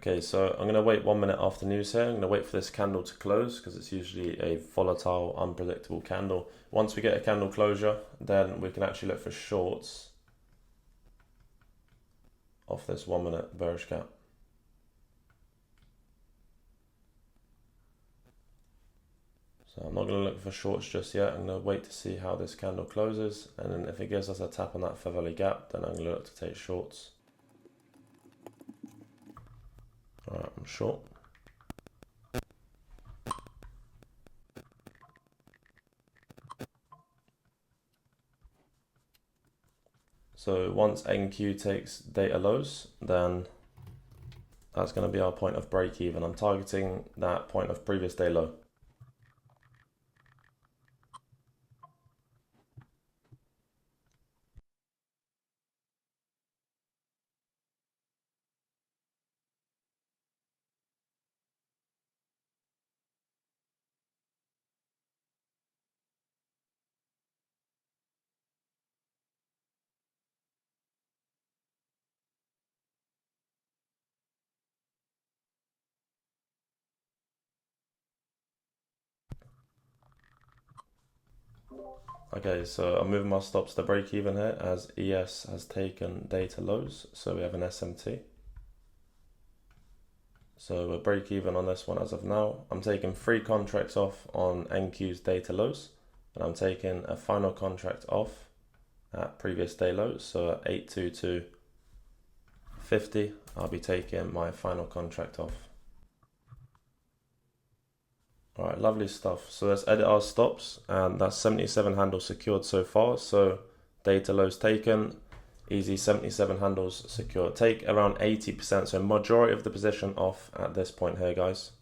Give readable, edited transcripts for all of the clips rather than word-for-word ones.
Okay, so I'm going to wait 1 minute after news here. I'm going to wait for this candle to close because it's usually a volatile, unpredictable candle. Once we get a candle closure, then we can actually look for shorts off this 1 minute bearish gap. So I'm not going to look for shorts just yet. I'm going to wait to see how this candle closes. And then if it gives us a tap on that fair value gap, then I'm going to look to take shorts. All right, I'm short. So once NQ takes data lows, then that's going to be our point of break even. I'm targeting that point of previous day low. Okay, so I'm moving my stops to break even here as ES has taken data lows. So we have an SMT. So we're break even on this one as of now. I'm taking 3 contracts off on NQ's data lows, and I'm taking a final contract off at previous day lows. So at 822.50, I'll be taking my final contract off. All right, lovely stuff. So let's edit our stops, and that's 77 handles secured so far. So data lows taken, easy 77 handles secured. Take around 80%, so majority of the position off at this point here, guys.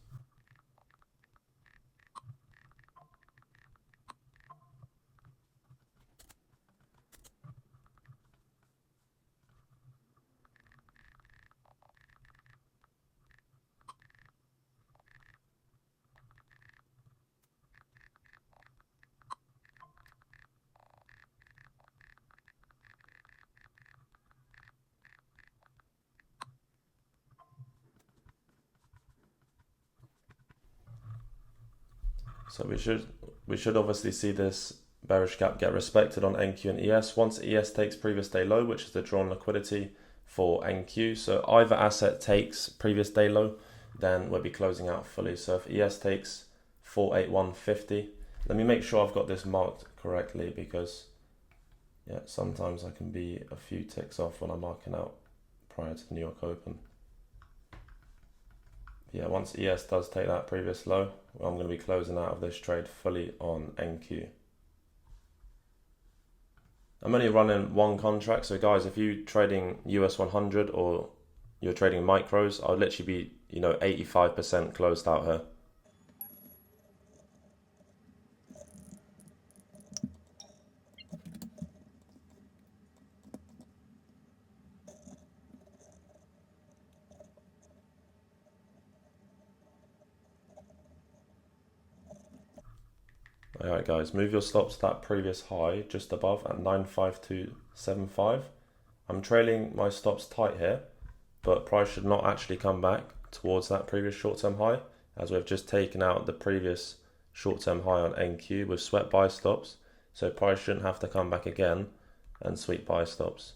So we should obviously see this bearish gap get respected on NQ and ES. Once ES takes previous day low, which is the drawn liquidity for NQ. So either asset takes previous day low, then we'll be closing out fully. So if ES takes 481.50, let me make sure I've got this marked correctly, because yeah, sometimes I can be a few ticks off when I'm marking out prior to the New York Open. Yeah, once ES does take that previous low, I'm going to be closing out of this trade fully on NQ. I'm only running 1 contract, so guys, if you're trading US 100 or you're trading micros, I'll literally be, 85% closed out here. Alright guys, move your stops to that previous high just above at 952.75. I'm trailing my stops tight here, but price should not actually come back towards that previous short-term high, as we've just taken out the previous short-term high on NQ with swept buy stops. So price shouldn't have to come back again and sweep buy stops.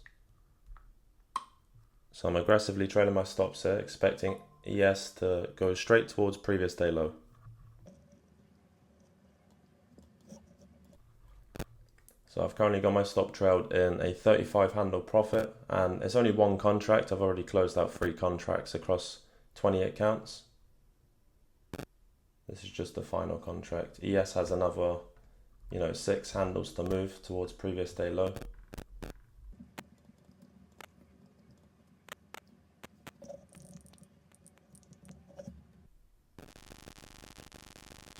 So I'm aggressively trailing my stops here, expecting ES to go straight towards previous day low. So I've currently got my stop trailed in a 35 handle profit, and it's only 1 contract. I've already closed out 3 contracts across 28 counts. This is just the final contract. ES has another, 6 handles to move towards previous day low.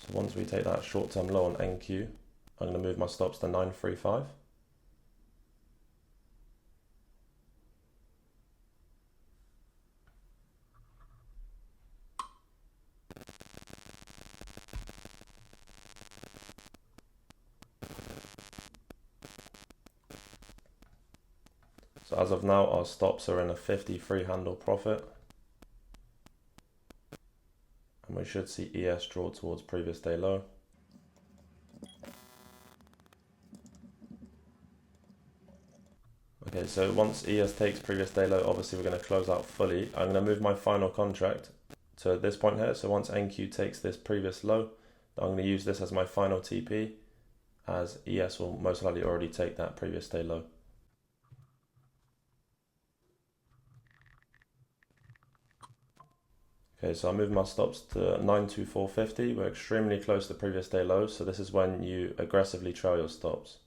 So once we take that short-term low on NQ, I'm going to move my stops to 935. So as of now, our stops are in a 53 handle profit. and we should see ES draw towards previous day low. Okay, so once ES takes previous day low, obviously we're going to close out fully. I'm going to move my final contract to this point here. So once NQ takes this previous low, I'm going to use this as my final TP, as ES will most likely already take that previous day low. Okay, so I move my stops to 92450. We're extremely close to previous day low, so this is when you aggressively trail your stops.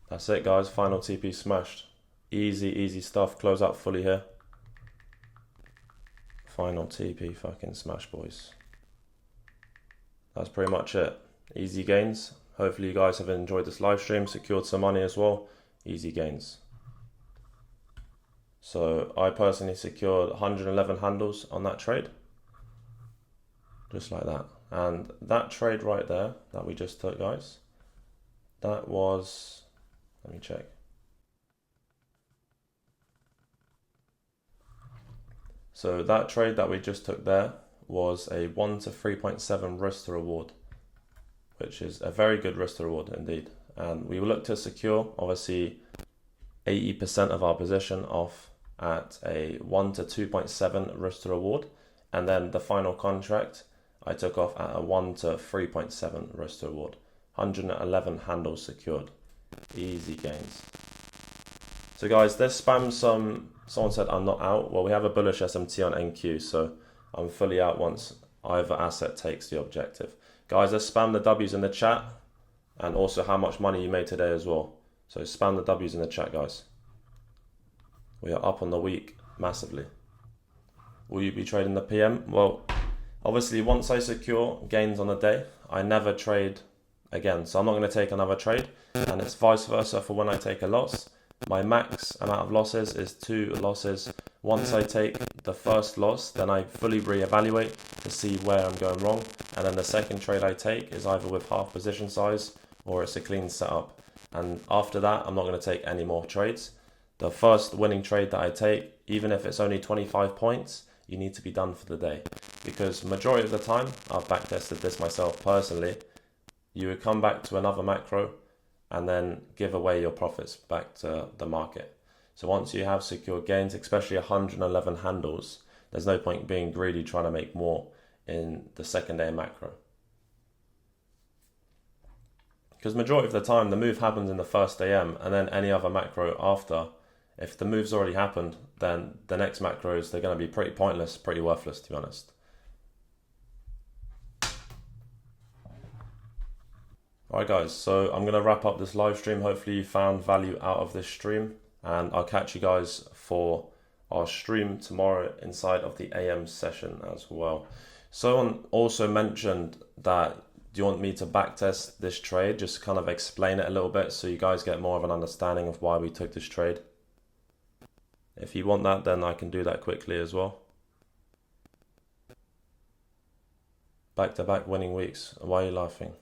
That's it, guys. Final TP smashed. Easy stuff. Close out fully here. Final TP fucking smash, boys. That's pretty much it. Easy gains. Hopefully you guys have enjoyed this live stream, secured some money as well. Easy gains. So I personally secured 111 handles on that trade. Just like that. And that trade right there that we just took, guys, that was, let me check. So that trade that we just took there was a 1 to 3.7 risk to reward, which is a very good risk to reward indeed. And we will look to secure obviously 80% of our position off at a 1 to 2.7 risk to reward. And then the final contract I took off at a 1 to 3.7 risk to reward. 111 handles secured. Easy gains. So guys, let's spam some. Someone said I'm not out. Well, we have a bullish SMT on NQ, so I'm fully out once either asset takes the objective. Guys, let's spam the W's in the chat, and also how much money you made today as well. So spam the W's in the chat, guys. We are up on the week massively. Will you be trading the PM? Well, obviously once I secure gains on the day, I never trade again. So I'm not going to take another trade, and it's vice versa for when I take a loss. My max amount of losses is 2 losses. Once I take the first loss, then I fully reevaluate to see where I'm going wrong. And then the second trade I take is either with half position size or it's a clean setup. And after that, I'm not going to take any more trades. The first winning trade that I take, even if it's only 25 points, you need to be done for the day. Because majority of the time, I've backtested this myself personally, you would come back to another macro and then give away your profits back to the market. So once you have secured gains, especially 111 handles, there's no point being greedy trying to make more in the second day macro. Because majority of the time, the move happens in the first AM, and then any other macro after. If the move's already happened, then the next macros, they're going to be pretty pointless, pretty worthless, to be honest. Alright guys, so I'm going to wrap up this live stream. Hopefully you found value out of this stream, and I'll catch you guys for our stream tomorrow inside of the AM session as well. Someone also mentioned that, do you want me to backtest this trade? Just kind of explain it a little bit so you guys get more of an understanding of why we took this trade. If you want that, then I can do that quickly as well. Back-to-back winning weeks. Why are you laughing?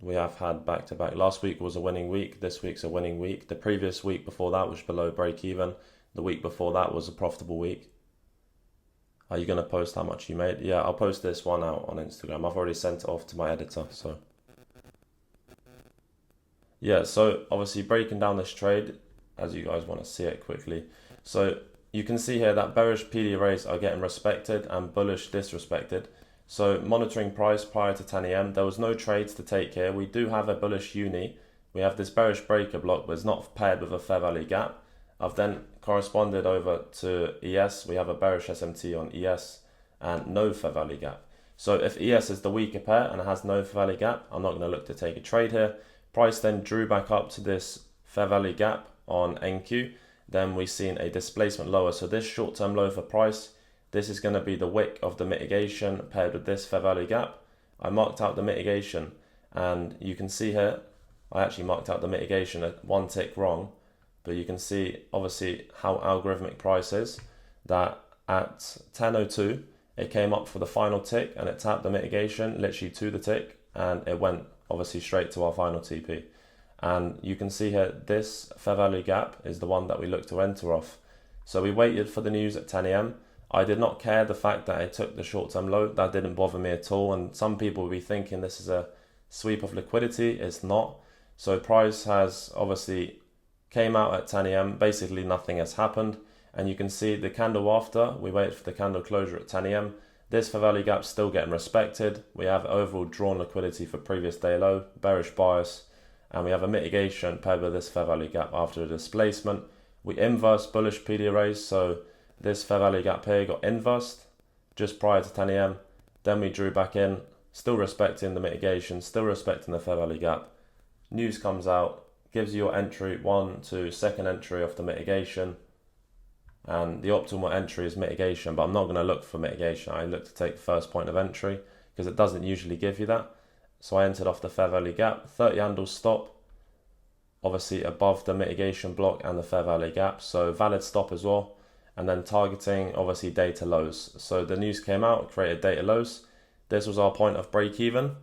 We have had back-to-back. Last week was a winning week. This week's a winning week. The previous week before that was below break even. The week before that was a profitable week. Are you going to post how much you made? Yeah, I'll post this one out on Instagram. I've already sent it off to my editor. So yeah, so obviously breaking down this trade, as you guys want to see it quickly. So you can see here that bearish PD arrays are getting respected and bullish disrespected. So monitoring price prior to 10 AM, there was no trades to take here. We do have a bullish uni. We have this bearish breaker block, but it's not paired with a fair value gap. I've then corresponded over to ES. We have a bearish SMT on ES and no fair value gap. So if ES is the weaker pair and it has no fair value gap, I'm not going to look to take a trade here. Price then drew back up to this fair value gap on NQ. Then we've seen a displacement lower. So this short-term low for price, this is going to be the wick of the mitigation paired with this fair value gap. I marked out the mitigation, and you can see here, I actually marked out the mitigation at one tick wrong, but you can see obviously how algorithmic price is, that at 10:02, it came up for the final tick and it tapped the mitigation literally to the tick, and it went obviously straight to our final TP. And you can see here, this fair value gap is the one that we look to enter off. So we waited for the news at 10 a.m. I did not care the fact that it took the short-term low. That didn't bother me at all. And some people will be thinking this is a sweep of liquidity. It's not. So price has obviously came out at 10 a.m. Basically nothing has happened. And you can see the candle after, we waited for the candle closure at 10 a.m. This fair value gap still getting respected. We have overall drawn liquidity for previous day low, bearish bias, and we have a mitigation paired with this fair value gap after a displacement. We inverse bullish PD arrays, so this fair value gap here got inversed just prior to 10 a.m. Then we drew back in, still respecting the mitigation, still respecting the fair value gap. News comes out, gives you your entry 1 to second entry of the mitigation, and the optimal entry is mitigation, but I'm not going to look for mitigation. I look to take first point of entry because it doesn't usually give you that. So I entered off the fair value gap, 30 handle stop, obviously above the mitigation block and the fair value gap, so valid stop as well. And then targeting obviously data lows. So the news came out, created data lows. This was our point of break even,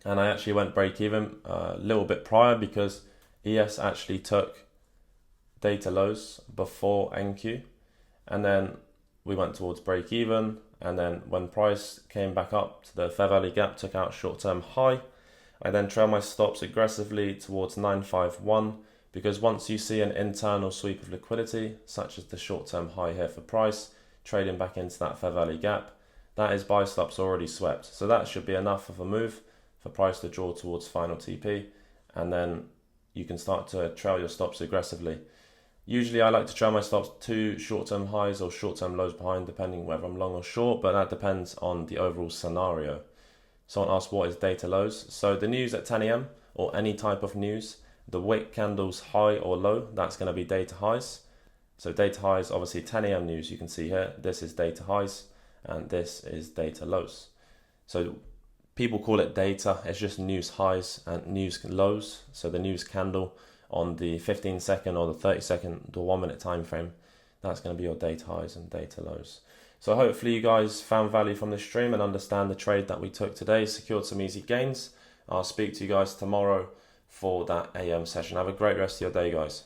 and I actually went break even a little bit prior because ES actually took data lows before NQ, and then we went towards break even. And then when price came back up to the fair value gap, took out short-term high. I then trail my stops aggressively towards 951, because once you see an internal sweep of liquidity, such as the short-term high here for price, trading back into that fair value gap, that is buy stops already swept. So that should be enough of a move for price to draw towards final TP, and then you can start to trail your stops aggressively. Usually I like to trail my stops 2 short-term highs or short-term lows behind, depending whether I'm long or short, but that depends on the overall scenario. Someone asked what is data lows. So the news at 10 a.m. or any type of news, the wick candles high or low, that's going to be data highs. So data highs, obviously 10 a.m. news, you can see here, this is data highs and this is data lows. So people call it data, it's just news highs and news lows. So the news candle on the 15-second or the 30-second or 1 minute time frame, that's going to be your data highs and data lows. So hopefully you guys found value from this stream and understand the trade that we took today, secured some easy gains. I'll speak to you guys tomorrow for that AM session. Have a great rest of your day, guys.